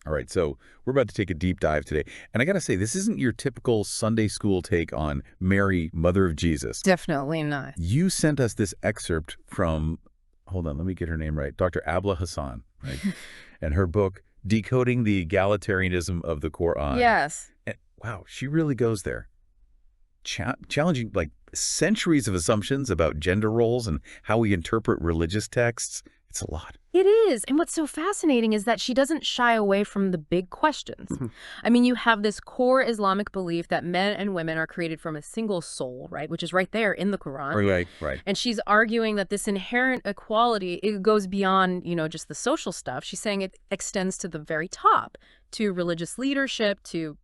All right, so we're about to take a deep dive today. And I got to say, this isn't your typical Sunday school take on Mary, Mother of Jesus. Definitely not. You sent us this excerpt from, hold on, let me get her name right, Dr. Abla Hasan, right? And her book, Decoding the Egalitarianism of the Qur'an. Yes. And, wow, she really goes there. Challenging, like, centuries of assumptions about gender roles and how we interpret religious texts. It's a lot. It is. And what's so fascinating is that she doesn't shy away from the big questions. I mean, you have this core Islamic belief that men and women are created from a single soul, right? Which is right there in the Quran. Right. And she's arguing that this inherent equality, it goes beyond, just the social stuff. She's saying it extends to the very top, to religious leadership, to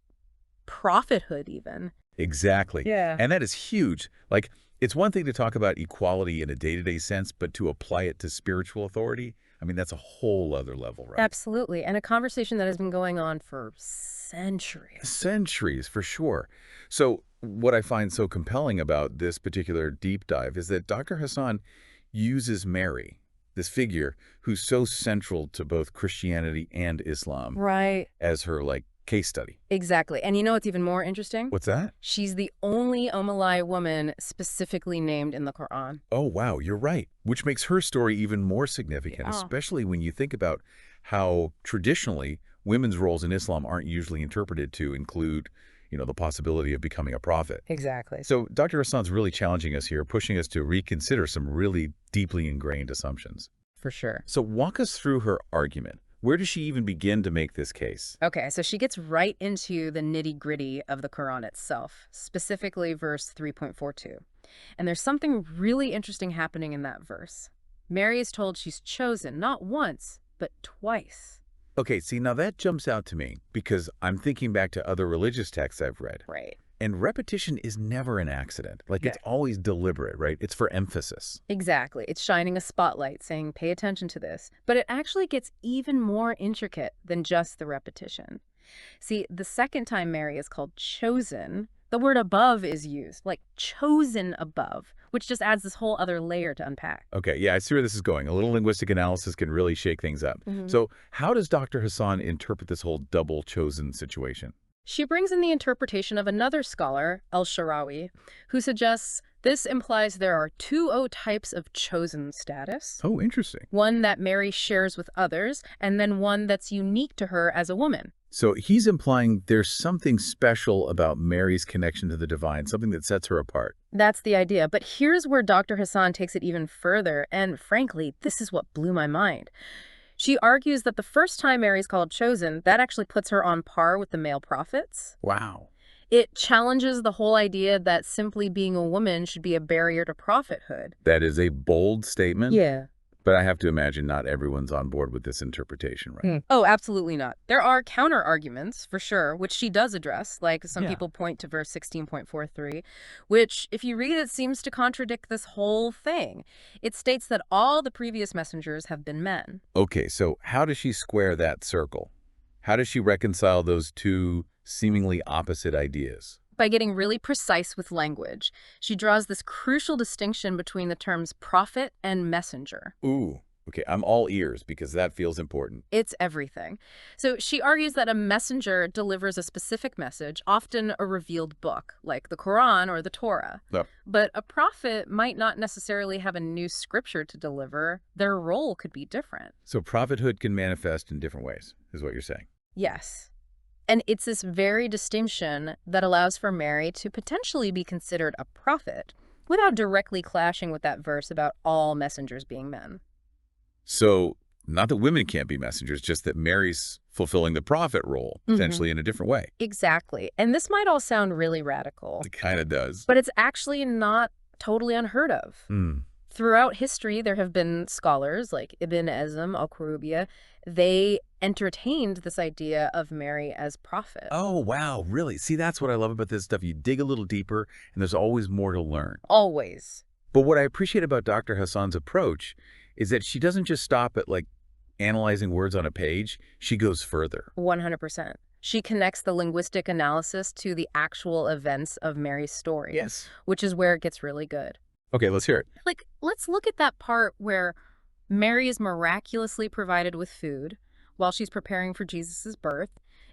prophethood even. Exactly. Yeah. And that is huge. Like, it's one thing to talk about equality in a day-to-day sense, but to apply it to spiritual authority, I mean, that's a whole other level, right? Absolutely. And a conversation that has been going on for centuries. Centuries, for sure. So what I find so compelling about this particular deep dive is that Dr. Hasan uses Mary, this figure who's so central to both Christianity and Islam, Right. as her, like, case study. Exactly. And you know what's even more interesting? What's that? She's the only Omalai woman specifically named in the Qur'an. Oh, wow, you're right. Which makes her story even more significant, especially when you think about how traditionally women's roles in Islam aren't usually interpreted to include, the possibility of becoming a prophet. Exactly. So Dr. Hassan's really challenging us here, pushing us to reconsider some really deeply ingrained assumptions. For sure. So walk us through her argument. Where does she even begin to make this case? Okay, so she gets right into the nitty-gritty of the Qur'an itself, specifically verse 3.42. And there's something really interesting happening in that verse. Mary is told she's chosen not once, but twice. Okay, see, now that jumps out to me because I'm thinking back to other religious texts I've read. Right. And repetition is never an accident. Like, it's always deliberate, right? It's for emphasis. Exactly. It's shining a spotlight, saying, pay attention to this. But it actually gets even more intricate than just the repetition. See, the second time Mary is called chosen, the word above is used, like chosen above, which just adds this whole other layer to unpack. Okay, yeah, I see where this is going. A little linguistic analysis can really shake things up. So how does Dr. Hasan interpret this whole double chosen situation? She brings in the interpretation of another scholar, al-Sharawi, who suggests this implies there are two types of chosen status. Oh, interesting. One that Mary shares with others, and then one that's unique to her as a woman. So he's implying there's something special about Mary's connection to the divine, something that sets her apart. That's the idea. But here's where Dr. Hasan takes it even further, and frankly, this is what blew my mind. She argues that the first time Mary's called chosen, that actually puts her on par with the male prophets. Wow. It challenges the whole idea that simply being a woman should be a barrier to prophethood. That is a bold statement. Yeah. But I have to imagine not everyone's on board with this interpretation, right? Oh, absolutely not. There are counter arguments, for sure, which she does address, like some people point to verse 16.43, which, if you read it, seems to contradict this whole thing. It states that all the previous messengers have been men. Okay, so how does she square that circle? How does she reconcile those two seemingly opposite ideas? By getting really precise with language. She draws this crucial distinction between the terms prophet and messenger. Ooh, okay, I'm all ears because that feels important. It's everything. So she argues that a messenger delivers a specific message, often a revealed book, like the Qur'an or the Torah. Yep. But a prophet might not necessarily have a new scripture to deliver. Their role could be different. So prophethood can manifest in different ways, is what you're saying. Yes. And it's this very distinction that allows for Mary to potentially be considered a prophet without directly clashing with that verse about all messengers being men. So not that women can't be messengers, just that Mary's fulfilling the prophet role, potentially in a different way. Exactly. And this might all sound really radical. It kind of does. But it's actually not totally unheard of. Throughout history, there have been scholars like Ibn Ezm al-Qurubiyya. They entertained this idea of Mary as prophet. Oh, wow, really? See, that's what I love about this stuff. You dig a little deeper, and there's always more to learn. Always. But what I appreciate about Dr. Hasan's approach is that she doesn't just stop at, like, analyzing words on a page. She goes further. 100%. She connects the linguistic analysis to the actual events of Mary's story. Yes. Which is where it gets really good. Okay, let's hear it. Like, let's look at that part where Mary is miraculously provided with food, while she's preparing for Jesus' birth.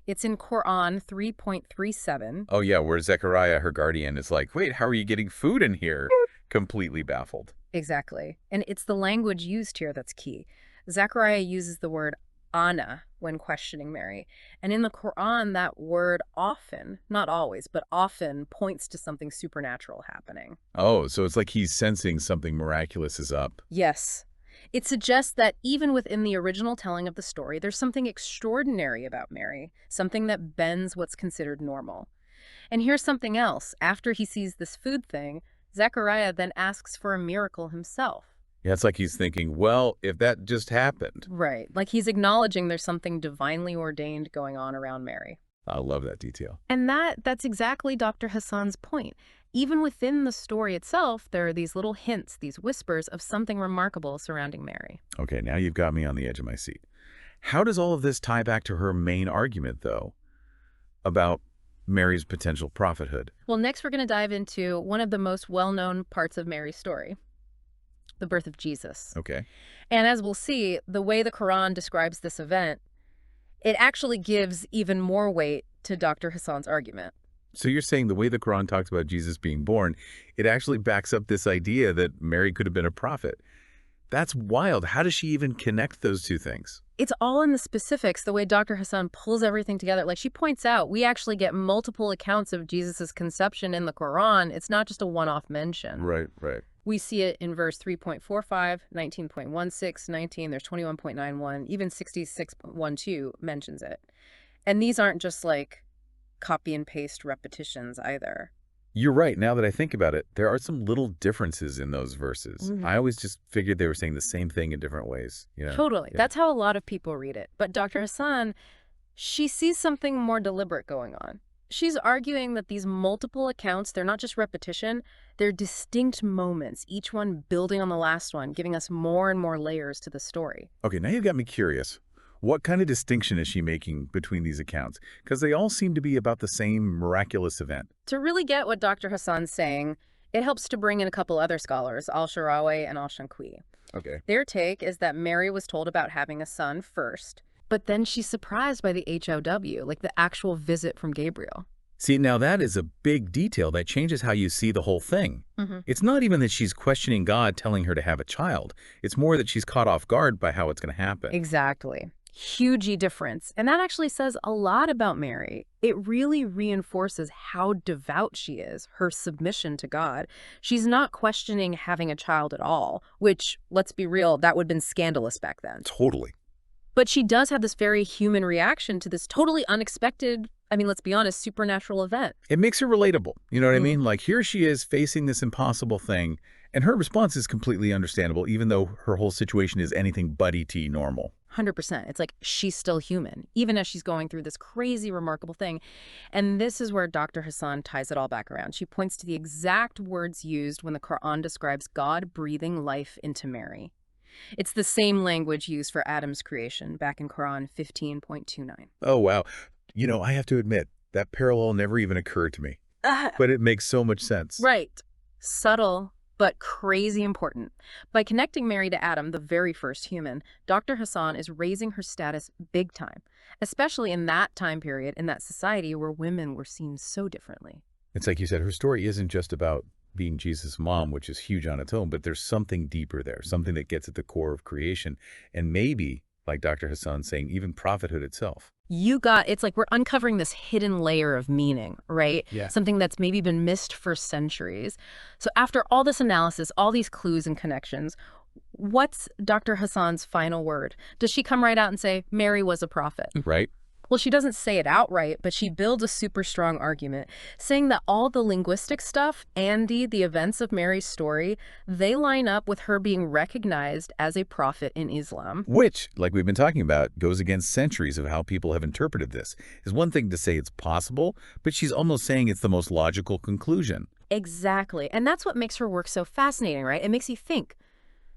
It's in Qur'an 3.37. Oh, yeah, where Zechariah, her guardian, is like, wait, how are you getting food in here? Completely baffled. Exactly. And it's the language used here that's key. Zechariah uses the word Anna when questioning Mary. And in the Qur'an, that word often, not always, but often points to something supernatural happening. Oh, so it's like he's sensing something miraculous is up. Yes. It suggests that even within the original telling of the story, there's something extraordinary about Mary, something that bends what's considered normal. And here's something else. After he sees this food thing, Zechariah then asks for a miracle himself. Yeah, it's like he's thinking, well, if that just happened. Right. Like he's acknowledging there's something divinely ordained going on around Mary. I love that detail. And that's exactly Dr. Hasan's point. Even within the story itself, there are these little hints, these whispers of something remarkable surrounding Mary. Okay, now you've got me on the edge of my seat. How does all of this tie back to her main argument, though, about Mary's potential prophethood? Well, next we're going to dive into one of the most well-known parts of Mary's story, the birth of Jesus. Okay. And as we'll see, the way the Quran describes this event, it actually gives even more weight to Dr. Hasan's argument. So you're saying the way the Quran talks about Jesus being born, it actually backs up this idea that Mary could have been a prophet. That's wild. How does she even connect those two things? It's all in the specifics, the way Dr. Hasan pulls everything together. Like she points out, we actually get multiple accounts of Jesus's conception in the Quran. It's not just a one-off mention. Right. We see it in verse 3.45, 19.16, 19, there's 21.91, even 66.12 mentions it. And these aren't just like copy and paste repetitions either. You're right. Now that I think about it, there are some little differences in those verses. I always just figured they were saying the same thing in different ways. Totally. Yeah. That's how a lot of people read it. But Dr. Hasan, she sees something more deliberate going on. She's arguing that these multiple accounts, they're not just repetition, they're distinct moments, each one building on the last one, giving us more and more layers to the story. Okay, now you've got me curious. What kind of distinction is she making between these accounts? Because they all seem to be about the same miraculous event. To really get what Dr. Hasan's saying, it helps to bring in a couple other scholars, Al-Sharawi and Al-Shanqui. Okay. Their take is that Mary was told about having a son first, but then she's surprised by the HOW, like the actual visit from Gabriel. See, now that is a big detail that changes how you see the whole thing. It's not even that she's questioning God telling her to have a child. It's more that she's caught off guard by how it's going to happen. Exactly. Huge difference. And that actually says a lot about Mary. It really reinforces how devout she is, her submission to God. She's not questioning having a child at all, which, let's be real, that would have been scandalous back then. Totally. But she does have this very human reaction to this totally unexpected, I mean, let's be honest, supernatural event. It makes her relatable. You know what I mean? Like, here she is facing this impossible thing, and her response is completely understandable, even though her whole situation is anything but ET normal. 100%. It's like she's still human, even as she's going through this crazy, remarkable thing. And this is where Dr. Hasan ties it all back around. She points to the exact words used when the Quran describes God breathing life into Mary. It's the same language used for Adam's creation back in Quran 15.29. Oh, wow. You know, I have to admit, that parallel never even occurred to me. But it makes so much sense. Right. Subtle, but crazy important. By connecting Mary to Adam, the very first human, Dr. Hasan is raising her status big time, especially in that time period, in that society where women were seen so differently. It's like you said, her story isn't just about being Jesus' mom, which is huge on its own, but there's something deeper there, something that gets at the core of creation. And maybe, like Dr. Hasan's saying, even prophethood itself. It's like we're uncovering this hidden layer of meaning, right? Yeah. Something that's maybe been missed for centuries. So after all this analysis, all these clues and connections, what's Dr. Hasan's final word? Does she come right out and say, Mary was a prophet? Right. Well, she doesn't say it outright, but she builds a super strong argument, saying that all the linguistic stuff and the events of Mary's story, they line up with her being recognized as a prophet in Islam. Which, like we've been talking about, goes against centuries of how people have interpreted this. It's one thing to say it's possible, but she's almost saying it's the most logical conclusion. Exactly. And that's what makes her work so fascinating, right? It makes you think.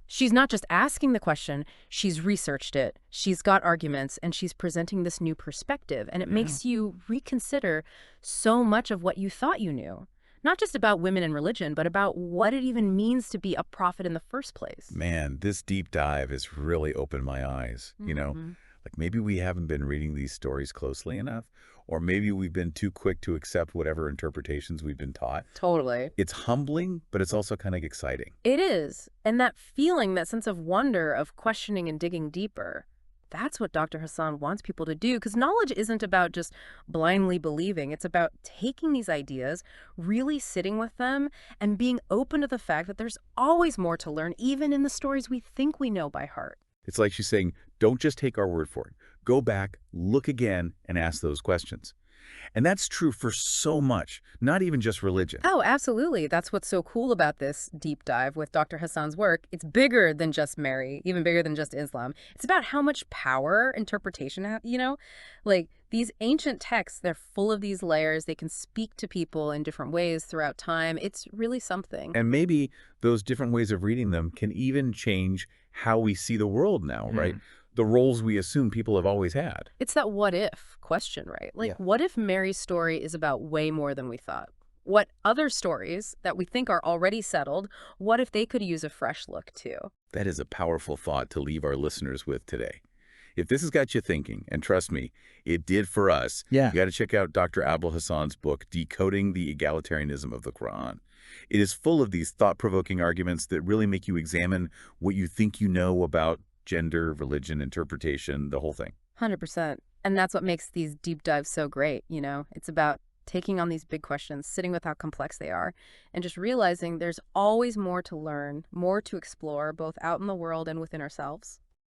She's not just asking the question, she's researched it, she's got arguments, and she's presenting this new perspective. And it makes you reconsider so much of what you thought you knew. Not just about women and religion, but about what it even means to be a prophet in the first place. Man, this deep dive has really opened my eyes. You know, Like maybe we haven't been reading these stories closely enough, or maybe we've been too quick to accept whatever interpretations we've been taught. Totally. It's humbling, but it's also kind of exciting. It is. And that feeling, that sense of wonder, of questioning and digging deeper, that's what Dr. Hasan wants people to do, because knowledge isn't about just blindly believing. It's about taking these ideas, really sitting with them, and being open to the fact that there's always more to learn, even in the stories we think we know by heart. It's like she's saying, don't just take our word for it. Go back, look again, and ask those questions. And that's true for so much, not even just religion. Oh, absolutely. That's what's so cool about this deep dive with Dr. Hasan's work. It's bigger than just Mary, even bigger than just Islam. It's about how much power interpretation have, Like, these ancient texts, they're full of these layers. They can speak to people in different ways throughout time. It's really something. And maybe those different ways of reading them can even change how we see the world now, right? The roles we assume people have always had. It's that what if question, right? Like, Yeah. what if Mary's story is about way more than we thought? What other stories that we think are already settled, what if they could use a fresh look too? That is a powerful thought to leave our listeners with today. If this has got you thinking, and trust me, it did for us, Yeah. you got to check out Dr. Abla Hasan's book, Decoding the Egalitarianism of the Qur'an. It is full of these thought-provoking arguments that really make you examine what you think you know about gender, religion, interpretation, the whole thing. 100%. And that's what makes these deep dives so great, It's about taking on these big questions, sitting with how complex they are, and just realizing there's always more to learn, more to explore, both out in the world and within ourselves.